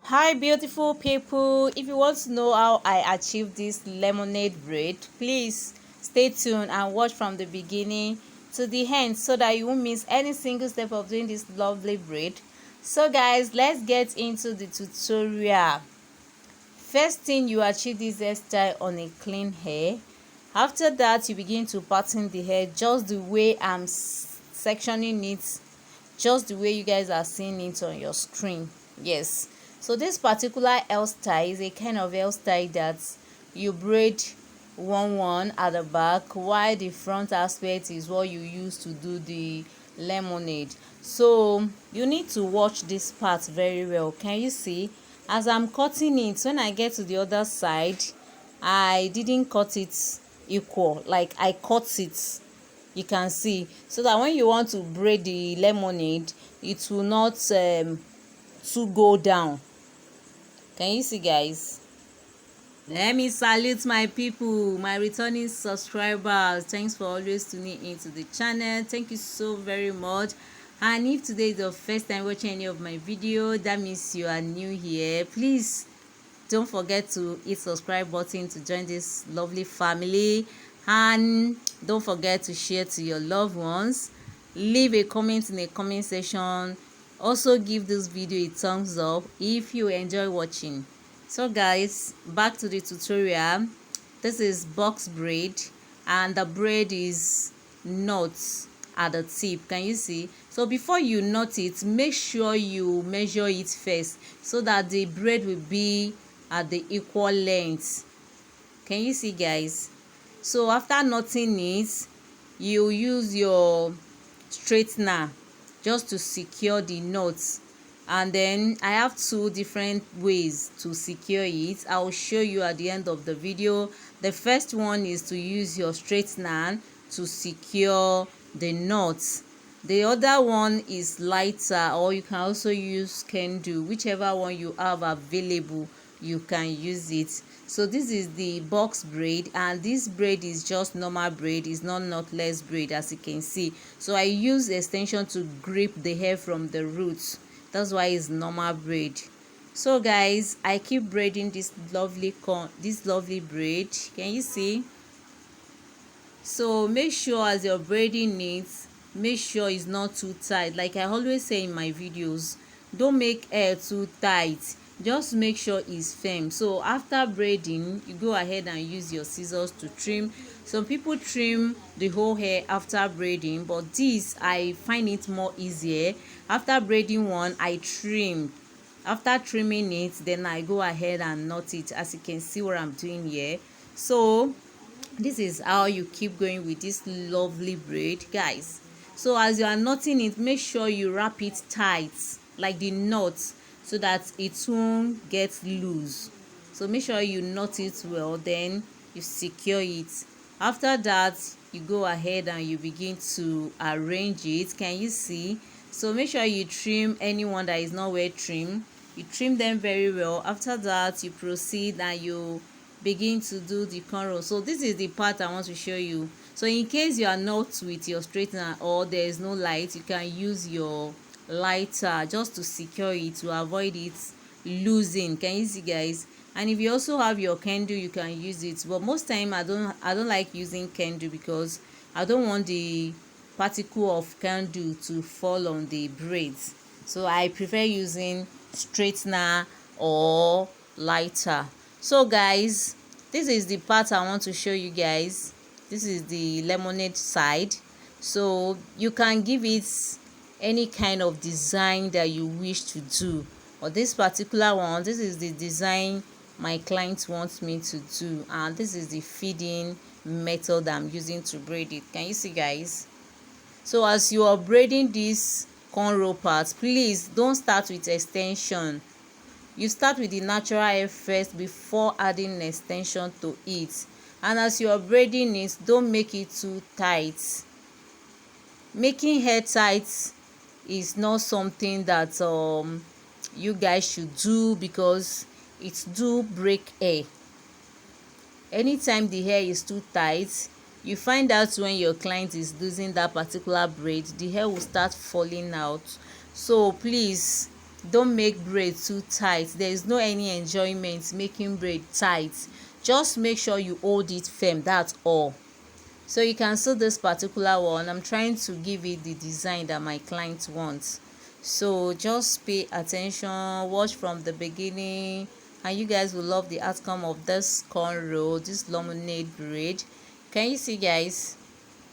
Hi beautiful people, if you want to know how I achieved this lemonade braid, please stay tuned and watch from the beginning to the end so that you won't miss any single step of doing this lovely braid. So guys, let's get into the tutorial. First thing, you achieve this hairstyle on a clean hair. After that, you begin to pattern the hair just the way I'm sectioning it, just the way you guys are seeing it on your screen. Yes, so this particular hairstyle is a kind of hairstyle that you braid one at the back, while the front aspect is what you use to do the lemonade. So you need to watch this part very well. Can you see, as I'm cutting it, when I get to the other side, I didn't cut it equal, like I cut it, you can see, so that when you want to braid the lemonade, it will not too go down. Can you see, guys? Let me salute my people, my returning subscribers. Thanks for always tuning into the channel. Thank you so very much. And if today is your first time watching any of my video, that means you are new here. Please don't forget to hit subscribe button to join this lovely family, and don't forget to share to your loved ones. Leave a comment in the comment section. Also give this video a thumbs up if you enjoy watching. So guys, back to the tutorial. This is box braid, and the braid is knots at the tip. Can you see? So before you knot it, make sure you measure it first so that the braid will be at the equal length. Can you see, guys? So after knotting it, you use your straightener just to secure the knots. And then I have two different ways to secure it. I will show you at the end of the video. The first one is to use your straightener to secure the knots. The other one is lighter, or you can also use candle, whichever one you have available, you can use it. So this is the box braid, and this braid is just normal braid, it's not knotless braid, as you can see. So I use extension to grip the hair from the roots. That's why it's normal braid. So guys, I keep braiding this lovely braid. Can you see? So make sure as you're braiding it, make sure it's not too tight. Like I always say in my videos, don't make hair too tight, just make sure it's firm. So after braiding, you go ahead and use your scissors to trim. Some people trim the whole hair after braiding, but this, I find it more easier. After braiding one, I trim. After trimming it, then I go ahead and knot it, as you can see what I'm doing here. So this is how you keep going with this lovely braid, guys. So as you are knotting it, make sure you wrap it tight, like the knot, so that it won't get loose. So make sure you knot it well, then you secure it. After that, you go ahead and you begin to arrange it. Can you see? So make sure you trim anyone that is not well trimmed. You trim them very well. After that, you proceed and you begin to do the cornrow. So this is the part I want to show you. So in case you are not with your straightener or there is no light, you can use your lighter just to secure it, to avoid it losing. Can you see, guys? And if you also have your candle, you can use it, but most time I don't like using candle because I don't want the particle of candle to fall on the braids. So I prefer using straightener or lighter. So guys, this is the part I want to show you guys. This is the lemonade side. So you can give it any kind of design that you wish to do. Or this particular one, this is the design my client wants me to do, and this is the feeding method I'm using to braid it. Can you see, guys? So as you are braiding this cornrow part, please don't start with extension. You start with the natural hair first before adding extension to it. And as you are braiding it, don't make it too tight. Making hair tight is not something that you guys should do, because it do break hair. Anytime the hair is too tight, you find out when your client is losing that particular braid, the hair will start falling out. So please don't make braid too tight. There is no any enjoyment making braid tight. Just make sure you hold it firm, that's all. So you can see this particular one, I'm trying to give it the design that my client wants. So just pay attention, watch from the beginning, and you guys will love the outcome of this cornrow, this lemonade braid. Can you see, guys?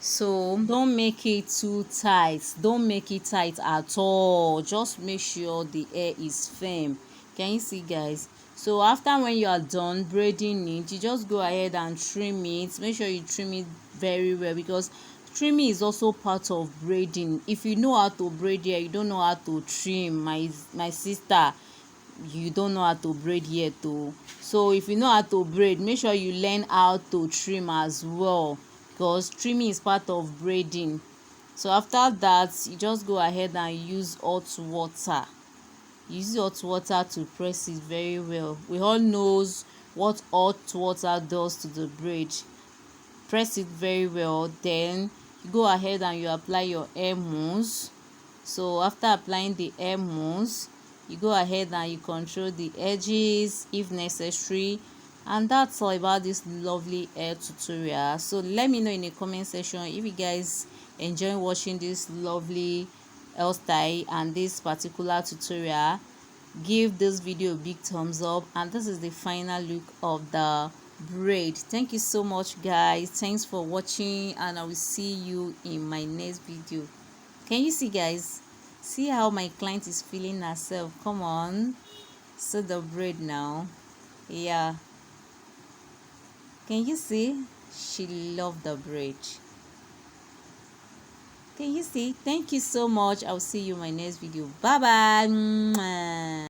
So don't make it too tight, don't make it tight at all. Just make sure the hair is firm. Can you see, guys? So after when you are done braiding it, you just go ahead and trim it. Make sure you trim it very well, because trimming is also part of braiding. If you know how to braid hair, you don't know how to trim, my sister, you don't know how to braid yet too. So if you know how to braid, make sure you learn how to trim as well, because trimming is part of braiding. So after that, you just go ahead and use hot water. Use hot water to press it very well. We all knows what hot water does to the braid. Press it very well, then you go ahead and you apply your hair mousse. So after applying the hair mousse, you go ahead and you control the edges if necessary. And that's all about this lovely hair tutorial. So let me know in the comment section if you guys enjoy watching this lovely hairstyle and this particular tutorial. Give this video a big thumbs up, and this is the final look of the braid. Thank you so much, guys. Thanks for watching, and I will see you in my next video. Can you see, guys? See how my client is feeling herself? Come on, see the braid now. Yeah, can you see? She loved the braid. Can you see? Thank you so much. I'll see you in my next video. Bye bye.